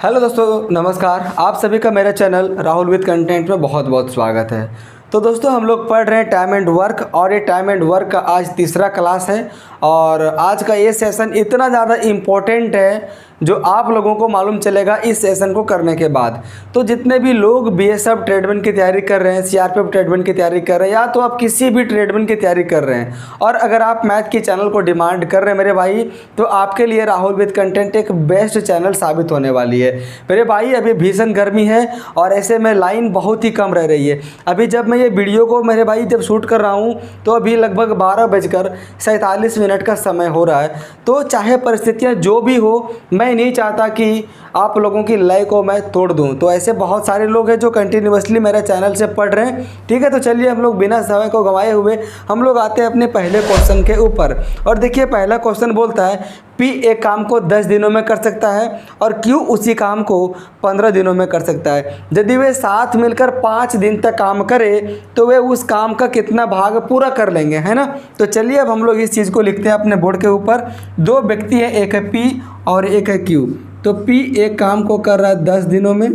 Hello दोस्तों, नमस्कार। आप सभी का मेरे चैनल राहुल विद कंटेंट में बहुत बहुत स्वागत है। तो दोस्तों, हम लोग पढ़ रहे हैं टाइम एंड वर्क, और ये टाइम एंड वर्क का आज तीसरा क्लास है। और आज का ये सेशन इतना ज़्यादा इम्पोर्टेंट है जो आप लोगों को मालूम चलेगा इस सेशन को करने के बाद। तो जितने भी लोग बीएसएफ ट्रेडमैन की तैयारी कर रहे हैं, सीआरपीएफ ट्रेडमैन की तैयारी कर रहे हैं, या तो आप किसी भी ट्रेडमैन की तैयारी कर रहे हैं, और अगर आप मैथ की चैनल को डिमांड कर रहे हैं मेरे भाई, तो आपके लिए राहुल विद कंटेंट एक बेस्ट चैनल साबित होने वाली है मेरे भाई। अभी भीषण गर्मी है और ऐसे में लाइन बहुत ही कम रह रही है। अभी जब मैं ये वीडियो को मेरे भाई जब शूट कर रहा हूँ तो अभी लगभग 12:47 का समय हो रहा है। तो चाहे परिस्थितियाँ जो भी हो, मैं नहीं चाहता कि आप लोगों की लय को मैं तोड़ दूं। तो ऐसे बहुत सारे लोग हैं जो कंटिन्यूअसली मेरे चैनल से पढ़ रहे हैं। ठीक है, तो चलिए हम लोग बिना समय को गंवाए हुए हम लोग आते हैं अपने पहले क्वेश्चन के ऊपर। और देखिए, पहला क्वेश्चन बोलता है P एक काम को 10 दिनों में कर सकता है और Q उसी काम को 15 दिनों में कर सकता है। यदि वे साथ मिलकर 5 दिन तक काम करे तो वे उस काम का कितना भाग पूरा कर लेंगे, है ना। तो चलिए अब हम लोग इस चीज़ को लिखते हैं अपने बोर्ड के ऊपर। दो व्यक्ति हैं, एक है P और एक है Q। तो P एक काम को कर रहा है 10 दिनों में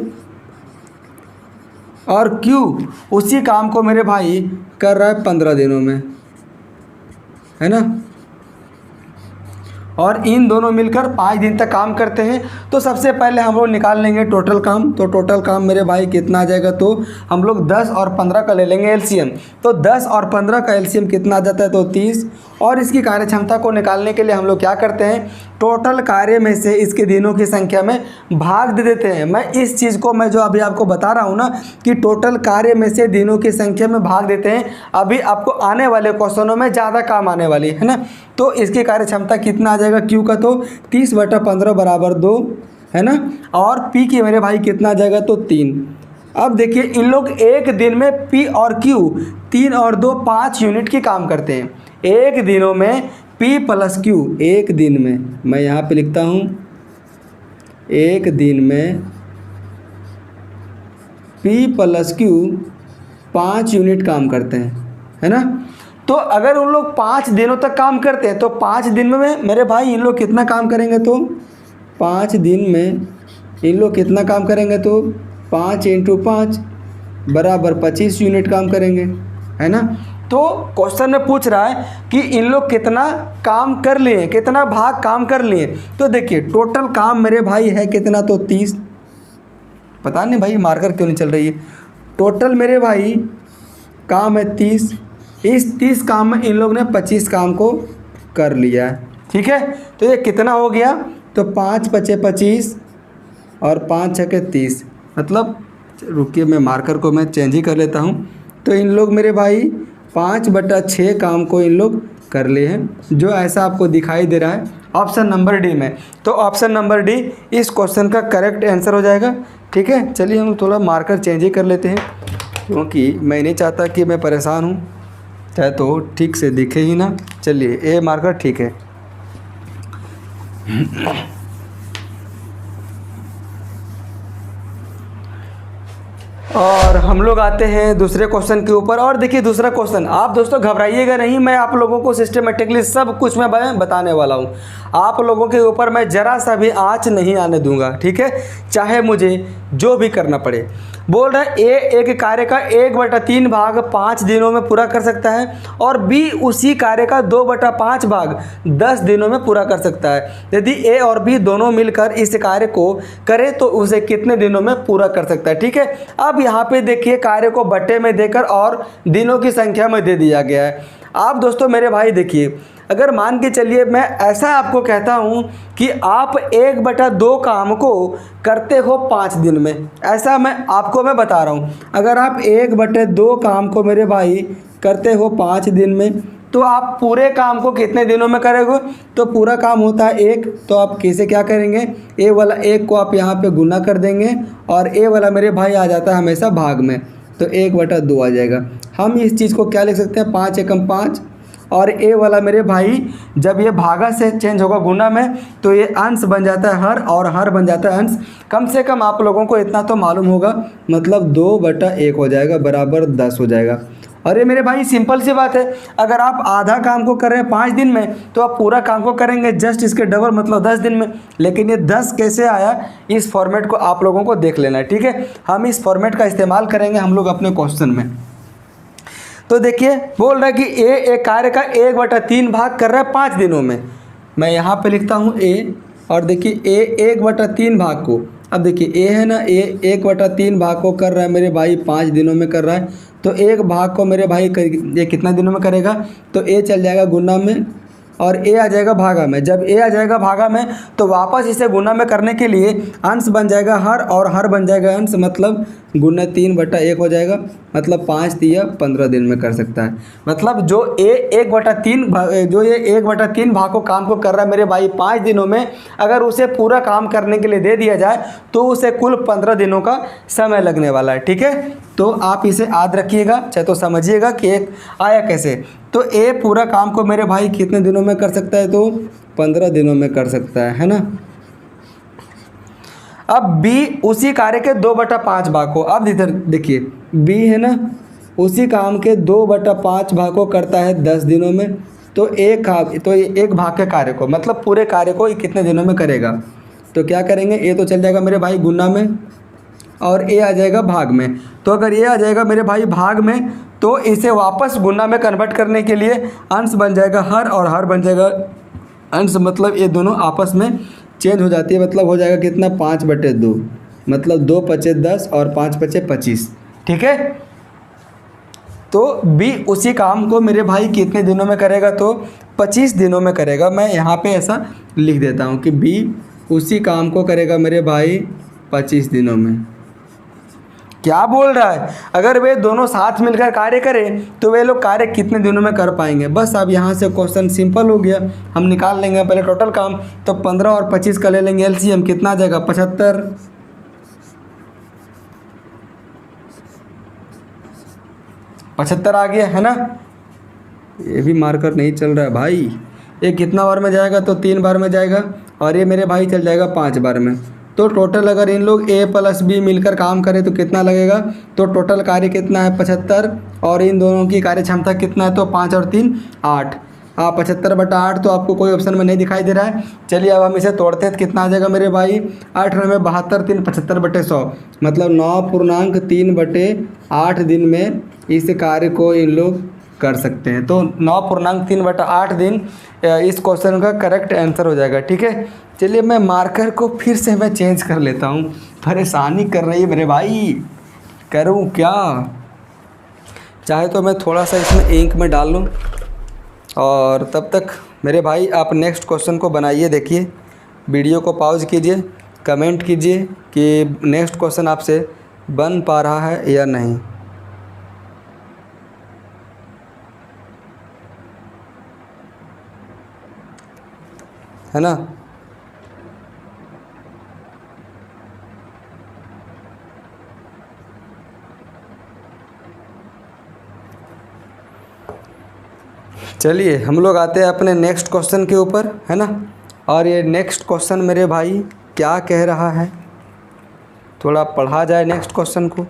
और Q उसी काम को मेरे भाई कर रहा है 15 दिनों में, है ना। और इन दोनों मिलकर 5 दिन तक काम करते हैं। तो सबसे पहले हम लोग निकाल लेंगे टोटल काम। तो टोटल काम मेरे भाई कितना आ जाएगा, तो हम लोग 10 और 15 का ले लेंगे एलसीएम। तो 10 और 15 का एलसीएम कितना आ जाता है, तो 30। और इसकी कार्य क्षमता को निकालने के लिए हम लोग क्या करते हैं, टोटल कार्य में से इसके दिनों की संख्या में भाग दे देते हैं। मैं इस चीज़ को मैं जो अभी आपको बता रहा हूँ ना कि टोटल कार्य में से दिनों की संख्या में भाग देते हैं, अभी आपको आने वाले क्वेश्चनों में ज़्यादा काम आने वाली है ना। तो इसकी कार्य क्षमता कितना आ जाएगा Q का, तो 30/15 बराबर 2, है ना। और P की मेरे भाई कितना आ जाएगा, तो 3। अब देखिए, इन लोग एक दिन में P और Q 3 और 2 5 यूनिट की काम करते हैं एक दिनों में। P + Q एक दिन में, मैं यहाँ पे लिखता हूँ, एक दिन में P + Q 5 यूनिट काम करते हैं, है ना। तो अगर उन लोग 5 दिनों तक काम करते हैं तो 5 दिन में मेरे भाई इन लोग कितना काम करेंगे, तो 5 दिन में इन लोग कितना काम करेंगे, तो 5 × 5 बराबर 25 यूनिट काम करेंगे, है ना। तो क्वेश्चन में पूछ रहा है कि इन लोग कितना काम कर लिए, कितना भाग काम कर लिए। तो देखिए, टोटल काम मेरे भाई है कितना, तो 30। पता नहीं भाई मार्कर क्यों नहीं चल रही है। टोटल मेरे भाई काम है 30। इस 30 काम में इन लोग ने 25 काम को कर लिया है, ठीक है। तो ये कितना हो गया, तो 5 × 5 = 25 और 5 × 6 = 30। मतलब रुकिए, मैं मार्कर को मैं चेंज ही कर लेता हूँ। तो इन लोग मेरे भाई 5/6 काम को इन लोग कर लिए हैं, जो ऐसा आपको दिखाई दे रहा है ऑप्शन नंबर डी में। तो ऑप्शन नंबर डी इस क्वेश्चन का करेक्ट आंसर हो जाएगा, ठीक है। चलिए हम थोड़ा मार्कर चेंज ही कर लेते हैं, क्योंकि मैं नहीं चाहता कि मैं परेशान हूँ, चाहे तो ठीक से दिखे ही ना। चलिए, ए मार्कर ठीक है। और हम लोग आते हैं दूसरे क्वेश्चन के ऊपर। और देखिए, दूसरा क्वेश्चन, आप दोस्तों घबराइएगा नहीं, मैं आप लोगों को सिस्टमेटिकली सब कुछ मैं बताने वाला हूँ। आप लोगों के ऊपर मैं ज़रा सा भी आँच नहीं आने दूंगा, ठीक है, चाहे मुझे जो भी करना पड़े। बोल रहा है ए एक कार्य का 1/3 भाग 5 दिनों में पूरा कर सकता है और बी उसी कार्य का 2/5 भाग 10 दिनों में पूरा कर सकता है। यदि ए और बी दोनों मिलकर इस कार्य को करें तो उसे कितने दिनों में पूरा कर सकता है, ठीक है। अब यहाँ पे देखिए, कार्य को बट्टे में देकर और दिनों की संख्या में दे दिया गया है। आप दोस्तों मेरे भाई देखिए, अगर मान के चलिए मैं ऐसा आपको कहता हूँ कि आप 1/2 काम को करते हो 5 दिन में, ऐसा मैं बता रहा हूँ। अगर आप 1/2 काम को मेरे भाई करते हो 5 दिन में, तो आप पूरे काम को कितने दिनों में करोगे, तो पूरा काम होता है 1। तो आप कैसे क्या करेंगे, ए वाला 1 को आप यहाँ पे गुना कर देंगे और ए वाला मेरे भाई आ जाता है हमेशा भाग में, तो 1/2 आ जाएगा। हम इस चीज़ को क्या लिख सकते हैं, 5 × 5। और ए वाला मेरे भाई जब ये भागा से चेंज होगा गुना में, तो ये अंश बन जाता है हर, और हर बन जाता है अंश। कम से कम आप लोगों को इतना तो मालूम होगा, मतलब 2/1 हो जाएगा बराबर 10 हो जाएगा। और ये मेरे भाई सिंपल सी बात है, अगर आप आधा काम को कर रहे हैं 5 दिन में तो आप पूरा काम को करेंगे जस्ट इसके डबल मतलब 10 दिन में। लेकिन ये 10 कैसे आया, इस फॉर्मेट को आप लोगों को देख लेना है, ठीक है। हम इस फॉर्मेट का इस्तेमाल करेंगे हम लोग अपने क्वेश्चन में। तो देखिए बोल रहा है कि ए एक कार्य का 1/3 भाग कर रहा है 5 दिनों में। मैं यहाँ पे लिखता हूँ ए, और देखिए ए 1/3 भाग को, अब देखिए ए है ना, ए 1/3 भाग को कर रहा है मेरे भाई 5 दिनों में कर रहा है। तो एक भाग को मेरे भाई ये कितना दिनों में करेगा, तो ए चल जाएगा गुना में और ए आ जाएगा भागा में। जब ए आ जाएगा भागा में तो वापस इसे गुना में करने के लिए अंश बन जाएगा हर, और हर बन जाएगा अंश, मतलब गुना 3/1 हो जाएगा। मतलब 5 दिया 15 दिन में कर सकता है। मतलब जो ए 1/3 भाग को काम को कर रहा है मेरे भाई 5 दिनों में, अगर उसे पूरा काम करने के लिए दे दिया जाए तो उसे कुल 15 दिनों का समय लगने वाला है, ठीक है। तो आप इसे याद रखिएगा, चाहे तो समझिएगा कि एक आया कैसे। तो ए पूरा काम को मेरे भाई कितने दिनों में कर सकता है, तो 15 दिनों में कर सकता है ना। अब बी उसी कार्य के 2/5 भाग को, अब इधर देखिए बी है ना, उसी काम के 2/5 भाग को करता है 10 दिनों में। तो एक भाग के कार्य को मतलब पूरे कार्य को कितने दिनों में करेगा, तो क्या करेंगे, ए तो चल जाएगा मेरे भाई गुना में और ए आ जाएगा भाग में। तो अगर ये आ जाएगा मेरे भाई भाग में तो इसे वापस गुना में कन्वर्ट करने के लिए अंश बन जाएगा हर, और हर बन जाएगा अंश, मतलब ये दोनों आपस में चेंज हो जाती है। मतलब हो जाएगा कितना, 5/2, मतलब 2 × 10 और 5 × 25, ठीक है। तो बी उसी काम को मेरे भाई कितने दिनों में करेगा, तो 25 दिनों में करेगा। मैं यहाँ पे ऐसा लिख देता हूँ कि बी उसी काम को करेगा मेरे भाई 25 दिनों में। क्या बोल रहा है, अगर वे दोनों साथ मिलकर कार्य करें तो वे लोग कार्य कितने दिनों में कर पाएंगे। बस अब यहाँ से क्वेश्चन सिंपल हो गया, हम निकाल लेंगे पहले टोटल काम। तो 15 और 25 का ले लेंगे एलसीएम, कितना आ जाएगा 75 आ गया है ना। ये भी मार्कर नहीं चल रहा है भाई, ये कितना बार में जाएगा, तो 3 बार में जाएगा, और ये मेरे भाई चल जाएगा 5 बार में। तो टोटल अगर इन लोग ए + बी मिलकर काम करें तो कितना लगेगा, तो टोटल कार्य कितना है 75, और इन दोनों की कार्य क्षमता कितना है, तो 5 और 3 8। 75/8 तो आपको कोई ऑप्शन में नहीं दिखाई दे रहा है। चलिए अब हम इसे तोड़ते हैं तो कितना आ जाएगा मेरे भाई, 8 × 9 = 72, 3 × 75/100, मतलब 9.3/8 दिन में इस कार्य को इन लोग कर सकते हैं। तो 9.3/8 दिन इस क्वेश्चन का करेक्ट आंसर हो जाएगा, ठीक है। चलिए मैं मार्कर को फिर से मैं चेंज कर लेता हूँ, परेशानी कर रही है मेरे भाई, करूँ क्या। चाहे तो मैं थोड़ा सा इसमें इंक में डाल लूँ, और तब तक मेरे भाई आप नेक्स्ट क्वेश्चन को बनाइए। देखिए वीडियो को पॉज कीजिए, कमेंट कीजिए कि नेक्स्ट क्वेश्चन आपसे बन पा रहा है या नहीं, है ना। चलिए हम लोग आते हैं अपने नेक्स्ट क्वेश्चन के ऊपर, है ना। और ये नेक्स्ट क्वेश्चन मेरे भाई क्या कह रहा है, थोड़ा पढ़ा जाए नेक्स्ट क्वेश्चन को।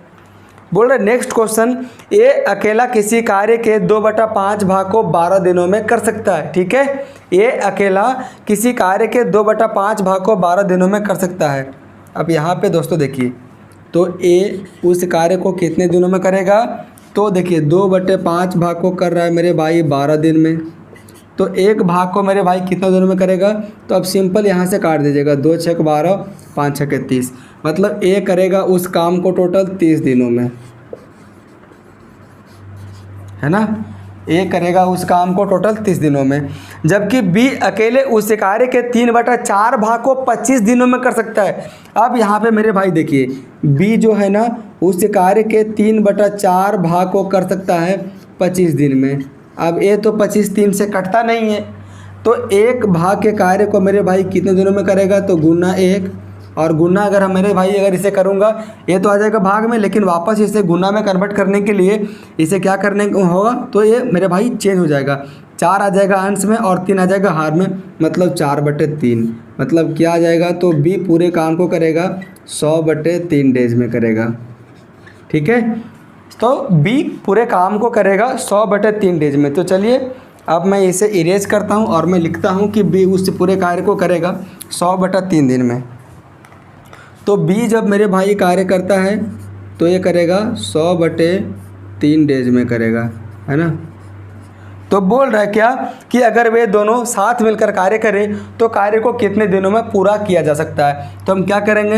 बोल रहे नेक्स्ट क्वेश्चन, ए अकेला किसी कार्य के 2/5 भाग को 12 दिनों में कर सकता है, ठीक है। ए अकेला किसी कार्य के 2/5 भाग को 12 दिनों में कर सकता है। अब यहाँ पे दोस्तों देखिए, तो ए उस कार्य को कितने दिनों में करेगा, तो देखिए 2/5 भाग को कर रहा है मेरे भाई 12 दिन में। तो एक भाग को मेरे भाई कितना दिनों में करेगा, तो अब सिंपल यहाँ से काट दीजिएगा, 2 × 6 = 12, 5 × 6 = 30, मतलब ए करेगा उस काम को टोटल 30 दिनों में, है ना। ए करेगा उस काम को टोटल 30 दिनों में। जबकि बी अकेले उस कार्य के 3/4 भाग को 25 दिनों में कर सकता है। अब यहाँ पे मेरे भाई देखिए, बी जो है ना उस कार्य के 3/4 भाग को कर सकता है 25 दिन में। अब ए तो 25 3 से कटता नहीं है, तो एक भाग के कार्य को मेरे भाई कितने दिनों में करेगा, तो गुना 1, और गुना अगर हम मेरे भाई अगर इसे करूँगा, ये तो आ जाएगा भाग में, लेकिन वापस इसे गुना में कन्वर्ट करने के लिए इसे क्या करने होगा, तो ये मेरे भाई चेंज हो जाएगा, 4 आ जाएगा अंश में और 3 आ जाएगा हार में, मतलब 4/3। मतलब क्या आ जाएगा, तो बी पूरे काम को करेगा 100/3 डेज में करेगा, ठीक है। तो बी पूरे काम को करेगा 100/3 डेज में। तो चलिए अब मैं इसे इरेज करता हूँ और मैं लिखता हूँ कि बी उस पूरे कार्य को करेगा 100/3 दिन में। तो बी जब मेरे भाई कार्य करता है तो ये करेगा 100/3 डेज में करेगा, है ना। तो बोल रहा है क्या कि अगर वे दोनों साथ मिलकर कार्य करें तो कार्य को कितने दिनों में पूरा किया जा सकता है। तो हम क्या करेंगे,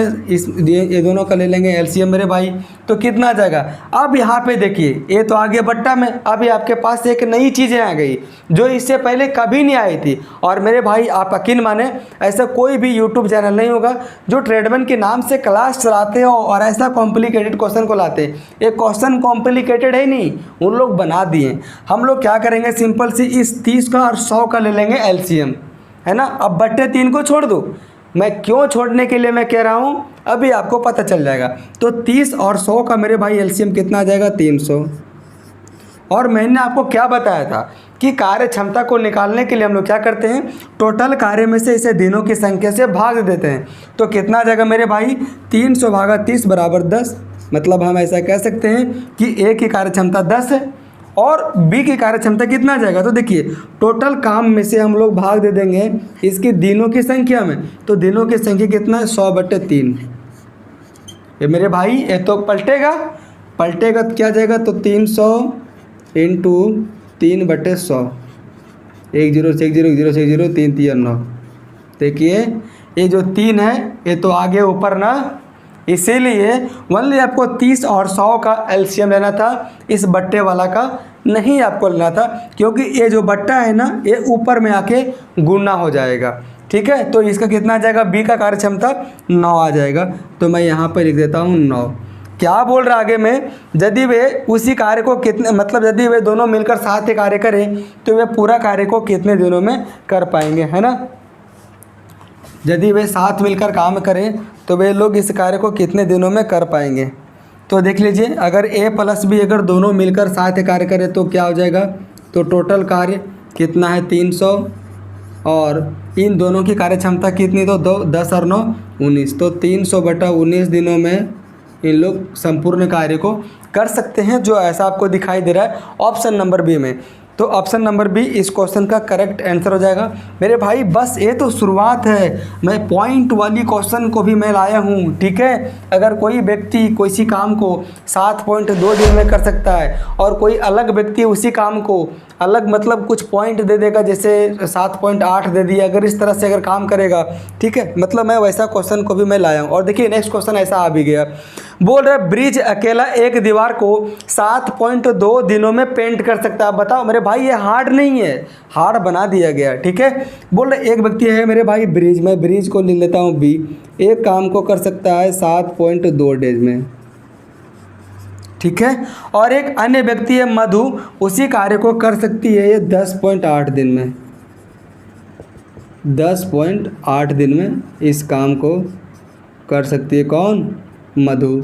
ये दोनों का ले लेंगे एलसीएम मेरे भाई। तो कितना आ जाएगा, अब यहाँ पे देखिए ये तो आ गया बट्टा में। अभी आपके पास एक नई चीज़ें आ गई जो इससे पहले कभी नहीं आई थी। और मेरे भाई आप यकीन माने ऐसा कोई भी यूट्यूब चैनल नहीं होगा जो ट्रेडमैन के नाम से क्लास चलाते हो और ऐसा कॉम्प्लिकेटेड क्वेश्चन को लाते हैं। ये क्वेश्चन कॉम्प्लिकेटेड है नहीं, उन लोग बना दिए। हम लोग क्या करेंगे, सिंपल सी इस 30 का और 100 का ले लेंगे एलसीएम, है ना। अब बट्टे 3 को छोड़ दो, मैं क्यों छोड़ने के लिए मैं कह रहा हूँ अभी आपको पता चल जाएगा। तो 30 और 100 का मेरे भाई एलसीएम कितना आ जाएगा, 300। और मैंने आपको क्या बताया था कि कार्य क्षमता को निकालने के लिए हम लोग क्या करते हैं, टोटल कार्य में से इसे दिनों की संख्या से भाग देते हैं। तो कितना आ जाएगा मेरे भाई, 300/30 = 10। मतलब हम ऐसा कह सकते हैं कि ए की कार्य क्षमता 10 है और बी की कार्य क्षमता कितना आ जाएगा। तो देखिए टोटल काम में से हम लोग भाग दे देंगे इसकी दिनों की संख्या में। तो दिनों की संख्या कितना है, 100/3। ये मेरे भाई ये तो पलटेगा तो क्या जाएगा, तो 300 × 3/100, 1 0 से 1 0 1 0 से 1 0 3 3 9। देखिए ये जो 3 है ये तो आगे ऊपर ना, इसीलिए ओनली आपको 30 और 100 का एलसीएम लेना था, इस बट्टे वाला का नहीं आपको लेना था, क्योंकि ये जो बट्टा है ना ये ऊपर में आके गुना हो जाएगा। ठीक है, तो इसका कितना आ जाएगा, बी का कार्य क्षमता 9 आ जाएगा। तो मैं यहाँ पर लिख देता हूँ 9। क्या बोल रहा आगे में, यदि वे उसी कार्य को कितने, मतलब यदि वे दोनों मिलकर साथ ही कार्य करें तो वे पूरा कार्य को कितने दिनों में कर पाएंगे, है ना। यदि वे साथ मिलकर काम करें तो वे लोग इस कार्य को कितने दिनों में कर पाएंगे। तो देख लीजिए अगर ए प्लस बी अगर दोनों मिलकर साथ कार्य करें तो क्या हो जाएगा, तो टोटल कार्य कितना है 300 और इन दोनों की कार्य क्षमता कितनी, तो 10 और 9 19। तो 300/19 दिनों में इन लोग संपूर्ण कार्य को कर सकते हैं, जो ऐसा आपको दिखाई दे रहा है ऑप्शन नंबर बी में। तो ऑप्शन नंबर बी इस क्वेश्चन का करेक्ट आंसर हो जाएगा मेरे भाई। बस ये तो शुरुआत है, मैं पॉइंट वाली क्वेश्चन को भी मैं लाया हूँ। ठीक है, अगर कोई व्यक्ति किसी काम को 7.2 दिन में कर सकता है और कोई अलग व्यक्ति उसी काम को अलग मतलब कुछ पॉइंट दे देगा, जैसे 7.8 दे दिया, अगर इस तरह से अगर काम करेगा, ठीक है, मतलब मैं वैसा क्वेश्चन को भी मैं लाया हूँ। और देखिए नेक्स्ट क्वेश्चन ऐसा आ भी गया, बोल रहे ब्रिज अकेला एक दीवार को 7.2 दिनों में पेंट कर सकता है। बताओ मेरे भाई ये हार्ड नहीं है, हार्ड बना दिया गया। ठीक है, बोल रहे एक व्यक्ति है मेरे भाई ब्रिज, मैं ब्रिज को लिख लेता हूँ बी, एक काम को कर सकता है 7.2 डेज में। ठीक है, और एक अन्य व्यक्ति है मधु, उसी कार्य को कर सकती है ये 10.8 दिन में। 10.8 दिन में इस काम को कर सकती है कौन, मधु।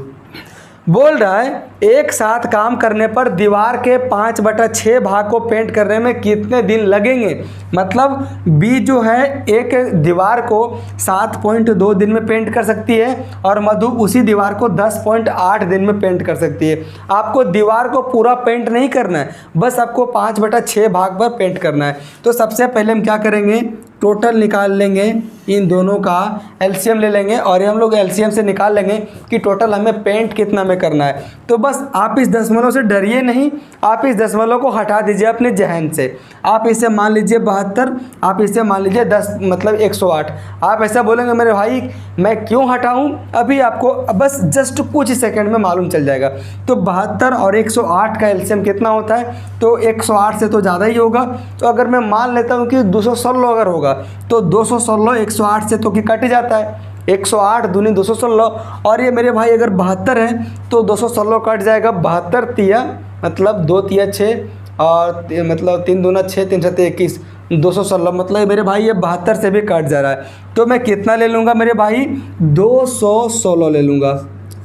बोल रहा है एक साथ काम करने पर दीवार के 5/6 भाग को पेंट करने में कितने दिन लगेंगे। मतलब बी जो है एक दीवार को 7.2 दिन में पेंट कर सकती है और मधु उसी दीवार को 10.8 दिन में पेंट कर सकती है। आपको दीवार को पूरा पेंट नहीं करना है, बस आपको 5/6 भाग पर पेंट करना है। तो सबसे पहले हम क्या करेंगे, टोटल निकाल लेंगे, इन दोनों का एलसीएम ले लेंगे और हम लोग एलसीएम से निकाल लेंगे कि टोटल हमें पेंट कितना में करना है। तो बस आप इस दशमलव से डरिए नहीं, आप इस दशमलव को हटा दीजिए अपने जहन से। आप इसे मान लीजिए 72, आप इसे मान लीजिए 10 मतलब 108। आप ऐसा बोलेंगे मेरे भाई मैं क्यों हटाऊं, अभी आपको बस जस्ट कुछ सेकंड में मालूम चल जाएगा। तो 72 और 108 का एलसीएम कितना होता है, तो 108 से तो ज़्यादा ही होगा। तो अगर मैं मान लेता हूँ कि 216 अगर होगा तो 216 108 से तो कि कट जाता है, 108 दूनी 216। और ये मेरे भाई अगर 72 है तो 216 कट जाएगा, 72 तिया मतलब 2 तिया 6 और मतलब 3 दूना 6 3 7 21, 216 मतलब मेरे भाई ये 72 से भी कट जा रहा है। तो मैं कितना ले लूँगा मेरे भाई, 216 ले लूँगा।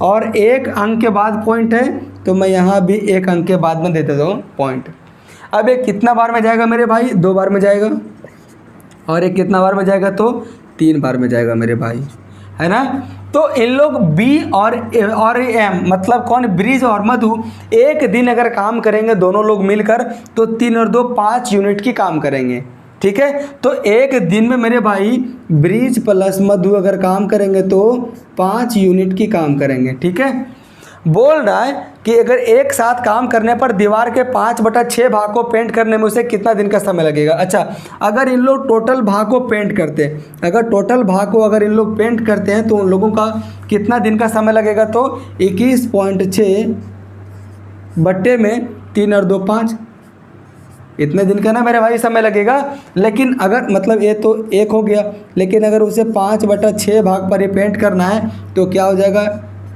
और एक अंक के बाद पॉइंट है तो मैं यहाँ भी एक अंक के बाद में दे देता हूँ पॉइंट। अब ये कितना बार में जाएगा मेरे भाई, 2 बार में जाएगा, और एक कितना बार में जाएगा, तो 3 बार में जाएगा मेरे भाई, है ना। तो इन लोग बी और एम मतलब कौन, ब्रिज और मधु एक दिन अगर काम करेंगे दोनों लोग मिलकर तो 3 और 2 5 यूनिट की काम करेंगे। ठीक है, तो एक दिन में मेरे भाई ब्रिज प्लस मधु अगर काम करेंगे तो 5 यूनिट की काम करेंगे। ठीक है, बोल रहा है कि अगर एक साथ काम करने पर दीवार के 5/6 भाग को पेंट करने में उसे कितना दिन का समय लगेगा। अच्छा, अगर इन लोग टोटल भाग को पेंट करते हैं, अगर इन लोग पेंट करते हैं तो उन लोगों का कितना दिन का समय लगेगा, तो 21.6 बट्टे में 3 और 2 5, इतने दिन का ना मेरे भाई समय लगेगा। लेकिन अगर मतलब ये तो एक हो गया, लेकिन अगर उसे 5/6 भाग पर ये पेंट करना है तो क्या हो जाएगा,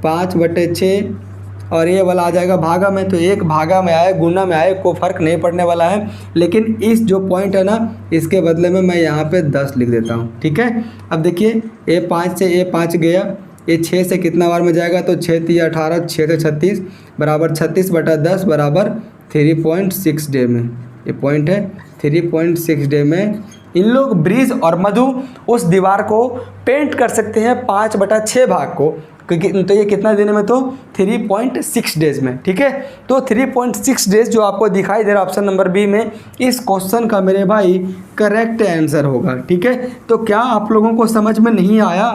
5/6 और ये वाला आ जाएगा भागा में, तो एक भागा में आए गुना में आए को फ़र्क नहीं पड़ने वाला है। लेकिन इस जो पॉइंट है ना, इसके बदले में मैं यहाँ पे 10 लिख देता हूँ। ठीक है, अब देखिए ये 5 से ये 5 गया, ये 6 से कितना बार में जाएगा, तो 6 3 18, 6 से 36 बराबर 36/10 बराबर 3.6 डे में, ये पॉइंट है 3.6 डे में इन लोग ब्रिज और मधु उस दीवार को पेंट कर सकते हैं 5/6 भाग को, क्योंकि तो ये कितना दिन में, तो 3.6 डेज में। ठीक है, तो 3.6 डेज जो आपको दिखाई दे रहा है ऑप्शन नंबर बी में, इस क्वेश्चन का मेरे भाई करेक्ट आंसर होगा। ठीक है, तो क्या आप लोगों को समझ में नहीं आया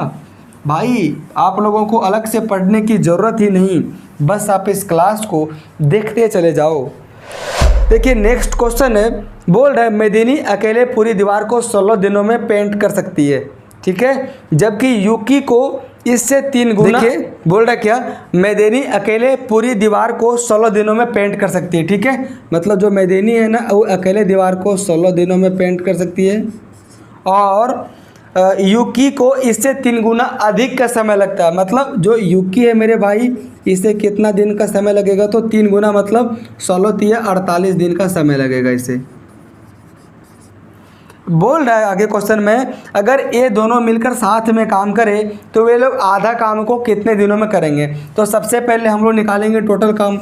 भाई, आप लोगों को अलग से पढ़ने की ज़रूरत ही नहीं, बस आप इस क्लास को देखते चले जाओ। देखिए नेक्स्ट क्वेश्चन है, बोल रहा है मेदिनी अकेले पूरी दीवार को 16 दिनों में पेंट कर सकती है। ठीक है, जबकि यूकी को इससे 3 गुना, देखिए बोल रहा है क्या, मेदिनी अकेले पूरी दीवार को 16 दिनों में पेंट कर सकती है। ठीक है, मतलब जो मेदिनी है ना वो अकेले दीवार को 16 दिनों में पेंट कर सकती है, और यूकी को इससे 3 गुना अधिक का समय लगता है। मतलब जो यूकी है मेरे भाई, इसे कितना दिन का समय लगेगा, तो 3 गुना मतलब 16 3 48 दिन का समय लगेगा इसे। बोल रहा है आगे क्वेश्चन में, अगर ये दोनों मिलकर साथ में काम करें तो वे लोग आधा काम को कितने दिनों में करेंगे। तो सबसे पहले हम लोग निकालेंगे टोटल काम,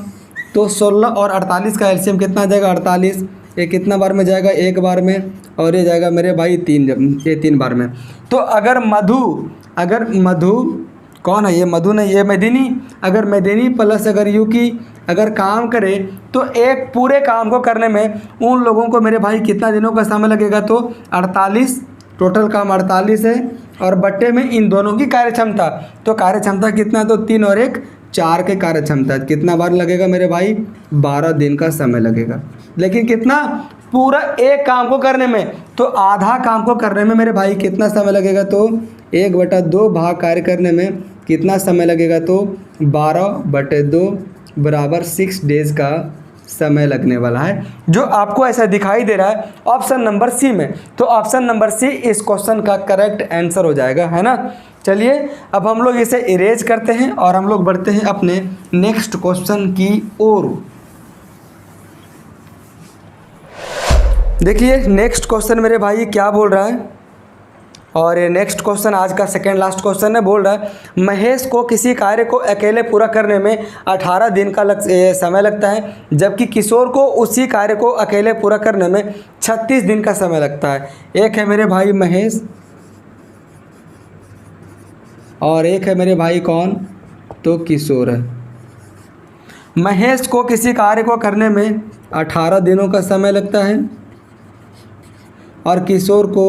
तो 16 और 48 का एलसीएम कितना आ जाएगा 48, ये कितना बार में जाएगा, एक बार में, और ये जाएगा मेरे भाई 3 बार में। तो अगर मधु कौन है, ये मधु नहीं, ये मेदिनी, अगर मेदिनी प्लस अगर यूकी अगर काम करे तो एक पूरे काम को करने में उन लोगों को मेरे भाई कितना दिनों का समय लगेगा, तो 48, टोटल काम 48 है, और बट्टे में इन दोनों की कार्यक्षमता, तो कार्यक्षमता कितना, तो 3 और 1 4 के कार्यक्षमता, कितना बार लगेगा मेरे भाई, 12 दिन का समय लगेगा। लेकिन कितना, पूरा एक काम को करने में, तो आधा काम को करने में मेरे भाई कितना समय लगेगा, तो 1/2 भाग कार्य करने में कितना समय लगेगा, तो 12/2 बराबर 6 डेज का समय लगने वाला है, जो आपको ऐसा दिखाई दे रहा है ऑप्शन नंबर सी में। तो ऑप्शन नंबर सी इस क्वेश्चन का करेक्ट आंसर हो जाएगा, है ना। चलिए अब हम लोग इसे इरेज करते हैं और हम लोग बढ़ते हैं अपने नेक्स्ट क्वेश्चन की ओर। देखिए नेक्स्ट क्वेश्चन मेरे भाई क्या बोल रहा है, और ये नेक्स्ट क्वेश्चन आज का सेकेंड लास्ट क्वेश्चन है। बोल रहा है महेश को किसी कार्य को अकेले पूरा करने में 18 दिन का समय लगता है, जबकि किशोर को उसी कार्य को अकेले पूरा करने में 36 दिन का समय लगता है। एक है मेरे भाई महेश और एक है मेरे भाई कौन, तो किशोर है। महेश को किसी कार्य को करने में 18 दिनों का समय लगता है और किशोर को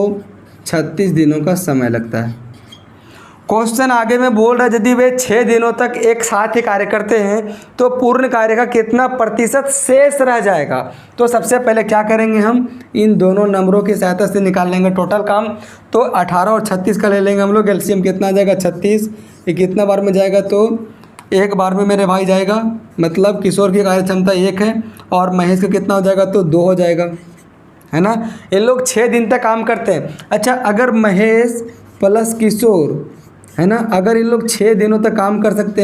36 दिनों का समय लगता है। क्वेश्चन आगे में बोल रहा है यदि वे 6 दिनों तक एक साथ ही कार्य करते हैं तो पूर्ण कार्य का कितना प्रतिशत शेष रह जाएगा। तो सबसे पहले क्या करेंगे, हम इन दोनों नंबरों की सहायता से निकाल लेंगे टोटल काम। तो 18 और 36 का ले लेंगे हम लोग, एलसीएम कितना आ जाएगा 36, ये कितना बार में जाएगा, तो एक बार में मेरे भाई जाएगा, मतलब किशोर की कार्य क्षमता 1 है और महेश का कितना हो जाएगा, तो 2 हो जाएगा, है ना। ये लोग 6 दिन तक काम करते हैं। अच्छा अगर महेश प्लस किशोर, है ना, अगर इन लोग 6 दिनों तक काम करते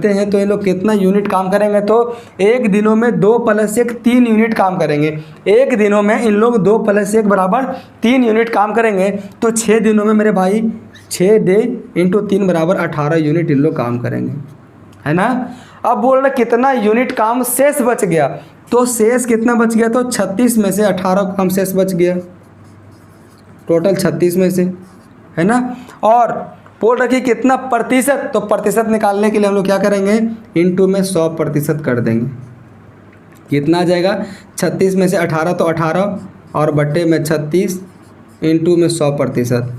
हैं तो ये लोग कितना यूनिट काम करेंगे, तो एक दिनों में 2 + 1 3 यूनिट काम करेंगे। एक दिनों में इन लोग 2 + 1 बराबर 3 यूनिट काम करेंगे। तो 6 दिनों में मेरे भाई 6 डे इंटू 3 बराबर 18 यूनिट इन लोग काम करेंगे, है ना। अब बोल रहे कितना यूनिट काम शेष बच गया, तो शेष कितना बच गया, तो 36 में से 18 काम शेष बच गया, टोटल 36 में से, है ना। और बोल रखी कितना प्रतिशत, तो प्रतिशत निकालने के लिए हम लोग क्या करेंगे, इनटू में 100% कर देंगे। कितना आ जाएगा, 36 में से 18 तो 18 और बट्टे में 36 इनटू में 100%।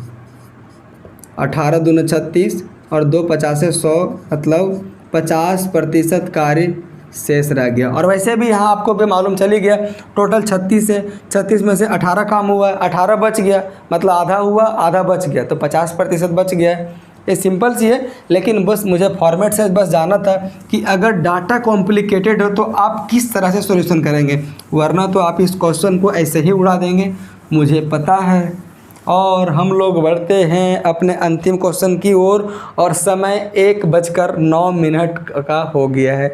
18 दूनी 36 और 2 50 100, मतलब 50% कार्य शेष रह गया। और वैसे भी यहाँ आपको भी मालूम चली गया, टोटल 36 है, 36 में से 18 काम हुआ है, 18 बच गया, मतलब आधा हुआ, आधा बच गया, तो 50% बच गया है। ये सिंपल सी है, लेकिन बस मुझे फॉर्मेट से बस जाना था कि अगर डाटा कॉम्प्लिकेटेड हो तो आप किस तरह से सॉल्यूशन करेंगे, वरना तो आप इस क्वेश्चन को ऐसे ही उड़ा देंगे, मुझे पता है। और हम लोग बढ़ते हैं अपने अंतिम क्वेश्चन की ओर, और समय 1:09 का हो गया है,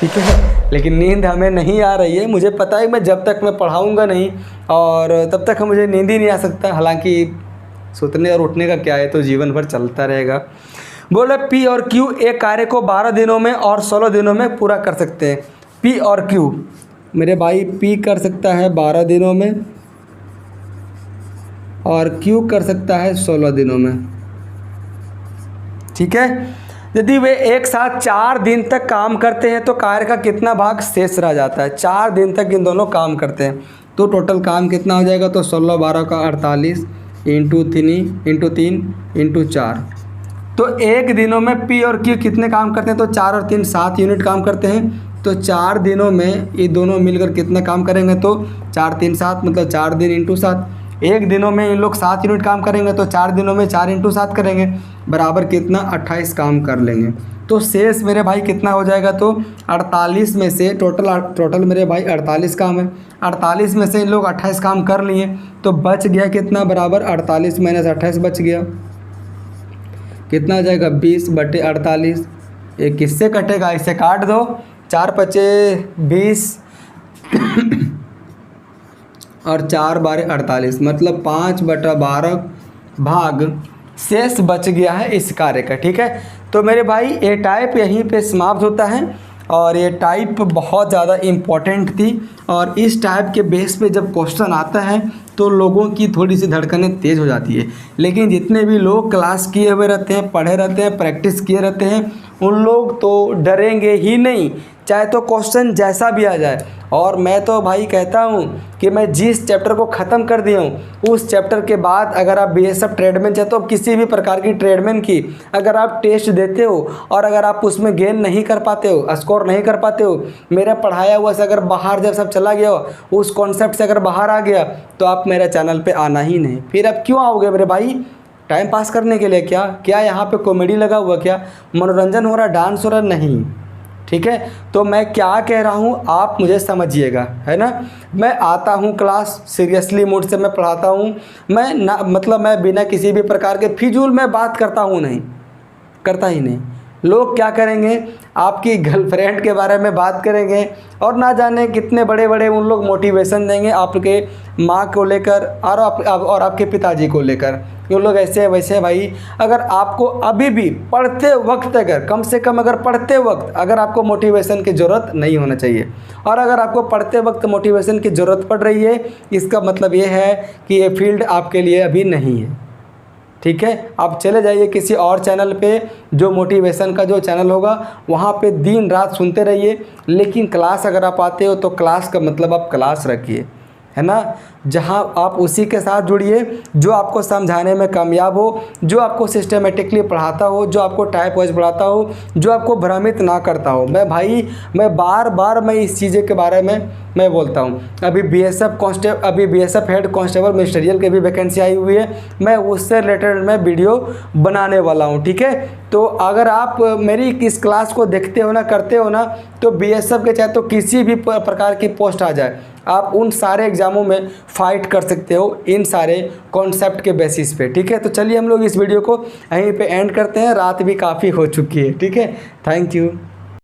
ठीक है। लेकिन नींद हमें नहीं आ रही है, मुझे पता है मैं जब तक मैं पढ़ाऊँगा नहीं और तब तक मुझे नींद ही नहीं आ सकता। हालांकि सोचने और उठने का क्या है, तो जीवन भर चलता रहेगा। बोले पी और क्यू एक कार्य को 12 दिनों में और 16 दिनों में पूरा कर सकते हैं। पी और क्यू, मेरे भाई पी कर सकता है 12 दिनों में और क्यू कर सकता है 16 दिनों में, ठीक है। यदि वे एक साथ 4 दिन तक काम करते हैं तो कार्य का कितना भाग शेष रह जाता है। 4 दिन तक इन दोनों काम करते हैं तो टोटल काम कितना हो जाएगा, तो 16 12 का 48 इंटू 3 इंटू 4। तो एक दिनों में पी और क्यू कितने काम करते हैं, तो 4 और 3 7 यूनिट काम करते हैं। तो 4 दिनों में ये दोनों मिलकर कितना काम करेंगे, तो 4 3 7, मतलब 4 दिन इंटू 7। एक दिनों में इन लोग 7 यूनिट काम करेंगे तो 4 दिनों में 4 इंटू 7 करेंगे, बराबर कितना 28 काम कर लेंगे। तो शेष मेरे भाई कितना हो जाएगा, तो 48 में से टोटल मेरे भाई 48 काम है, 48 में से इन लोग 28 काम कर लिए, तो बच गया कितना, बराबर 48 माइनस 28 बच गया, कितना हो जाएगा 20/48। ये किससे कटेगा, इसे काट दो, 4 5 20 और 4 12 48, मतलब 5/12 भाग शेष बच गया है इस कार्य का, ठीक है। तो मेरे भाई ये टाइप यहीं पे समाप्त होता है, और ये टाइप बहुत ज़्यादा इम्पोर्टेंट थी, और इस टाइप के बेस पे जब क्वेश्चन आता है तो लोगों की थोड़ी सी धड़कनें तेज़ हो जाती है। लेकिन जितने भी लोग क्लास किए हुए रहते हैं, पढ़े रहते हैं, प्रैक्टिस किए रहते हैं, उन लोग तो डरेंगे ही नहीं, चाहे तो क्वेश्चन जैसा भी आ जाए। और मैं तो भाई कहता हूँ कि मैं जिस चैप्टर को ख़त्म कर दिया हूँ, उस चैप्टर के बाद अगर आप बीएसएफ ट्रेडमैन चाहे तो किसी भी प्रकार की ट्रेडमैन की अगर आप टेस्ट देते हो और अगर आप उसमें गेन नहीं कर पाते हो, स्कोर नहीं कर पाते हो, मेरा पढ़ाया हुआ से अगर बाहर जब सब चला गया हो, उस कॉन्सेप्ट से अगर बाहर आ गया, तो आप मेरे चैनल पर आना ही नहीं। फिर अब क्यों आओगे मेरे भाई, टाइम पास करने के लिए? क्या यहाँ पे कॉमेडी लगा हुआ, क्या मनोरंजन हो रहा, डांस हो रहा? नहीं, ठीक है। तो मैं क्या कह रहा हूँ आप मुझे समझिएगा, है ना। मैं आता हूँ क्लास सीरियसली मूड से मैं पढ़ाता हूँ, मैं ना मतलब मैं बिना किसी भी प्रकार के फिजूल में बात करता ही नहीं। लोग क्या करेंगे, आपकी गर्लफ्रेंड के बारे में बात करेंगे और ना जाने कितने बड़े बड़े उन लोग मोटिवेशन देंगे आपके माँ को लेकर और आपके पिताजी को लेकर। उन लोग ऐसे वैसे। भाई अगर आपको अभी भी पढ़ते वक्त कम से कम पढ़ते वक्त अगर आपको मोटिवेशन की ज़रूरत नहीं होना चाहिए, और अगर आपको पढ़ते वक्त मोटिवेशन की ज़रूरत पड़ रही है, इसका मतलब ये है कि ये फील्ड आपके लिए अभी नहीं है, ठीक है। आप चले जाइए किसी और चैनल पे, जो मोटिवेशन का जो चैनल होगा वहाँ पे दिन रात सुनते रहिए, लेकिन क्लास अगर आप आते हो तो क्लास का मतलब आप क्लास रखिए, है ना। जहाँ आप उसी के साथ जुड़िए जो आपको समझाने में कामयाब हो, जो आपको सिस्टमेटिकली पढ़ाता हो, जो आपको टाइप वाइज पढ़ाता हो, जो आपको भ्रमित ना करता हो। मैं बार बार मैं इस चीज़ के बारे में मैं बोलता हूँ। अभी बीएसएफ हेड कांस्टेबल मिनिस्टरियल की भी वैकेंसी आई हुई है, मैं उससे रिलेटेड मैं वीडियो बनाने वाला हूँ, ठीक है। तो अगर आप मेरी इस क्लास को देखते हो ना, करते हो ना, तो बीएसएफ के चाहे तो किसी भी प्रकार की पोस्ट आ जाए, आप उन सारे एग्ज़ामों में फाइट कर सकते हो इन सारे कॉन्सेप्ट के बेसिस पे, ठीक है। तो चलिए हम लोग इस वीडियो को यहीं पे एंड करते हैं, रात भी काफ़ी हो चुकी है, ठीक है। Thank you.